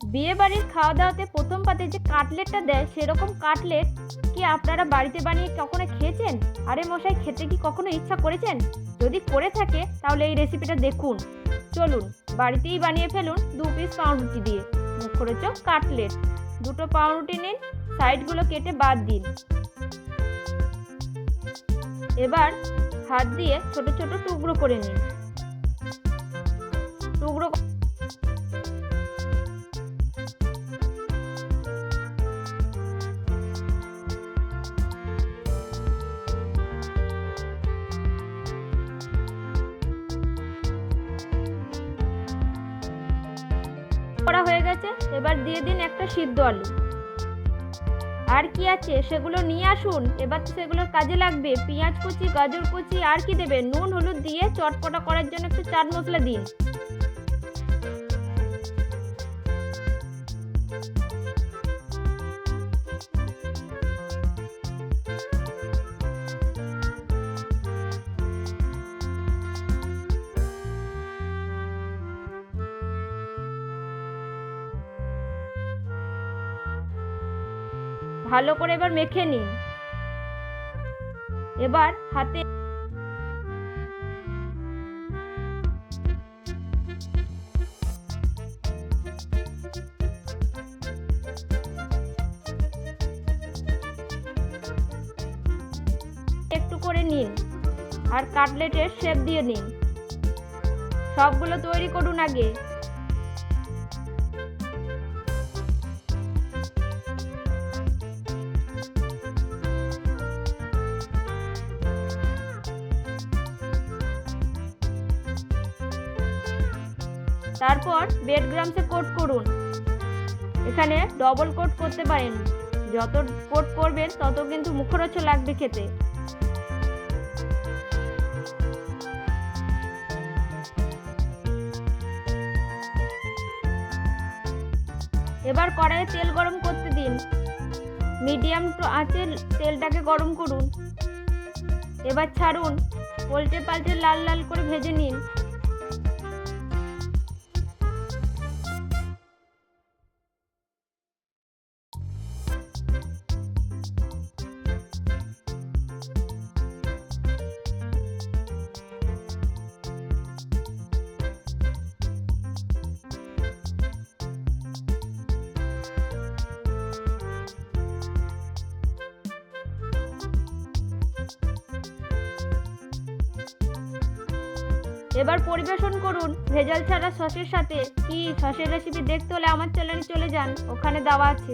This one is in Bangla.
বিয়ে বাড়ির খাওয়া দাওয়াতে প্রথম পাতে যে কাটলেটটা দেয় সেরকম কাটলেট কি আপনারা বাড়িতে বানিয়ে কখনো খেয়েছেন? আরে মশাই, খেতে কি কখনো ইচ্ছা করেছেন? যদি করে থাকে তাহলে এই রেসিপিটা দেখুন। চলুন বাড়িতেই বানিয়ে ফেলুন 2 পিস পাউরুটি দিয়ে মুখরোচক কাটলেট। 2টো পাউরুটি নিন, সাইডগুলো কেটে বাদ দিন। এবার হাত দিয়ে ছোট ছোট টুকরো করে নিন। টুকরো করা হয়ে গেছে। এবার দিয়ে দিন একটা সিদ্ধ আলু। আর কি আছে সেগুলো নিয়ে আসুন। এবার তো সেগুলোর কাজে লাগবে। পেঁয়াজ কুচি, গাজর কুচি, আর কি দেবেন? নুন হলুদ দিয়ে চটপটা করার জন্য একটু চাট মশলা দিন। ভালো করে এবার মেখে নিন। এবার হাতে একটু করে নিন আর কাটলেটের শেপ দিয়ে নিন। সবগুলো তৈরি করুন আগে। তারপর ব্রেড ক্রাম্বসে কোট করুন। এখানে ডবল কোট করতে পারেন। যত কোট করবেন তত কিন্তু মুখরোচক লাগবে খেতে। এবার কড়াইয়ে তেল গরম করতে দিন। মিডিয়াম আঁচে তেলটাকে গরম করুন। এবার ছাড়ুন, উল্টে পাল্টে লাল লাল করে ভেজে নিন। এবার পরিবেশন করুন ভেজাল ছাড়া সসের সাথে। কি সসের রেসিপি দেখতে হলে আমার চ্যানেলে চলে যান, ওখানে দেওয়া আছে।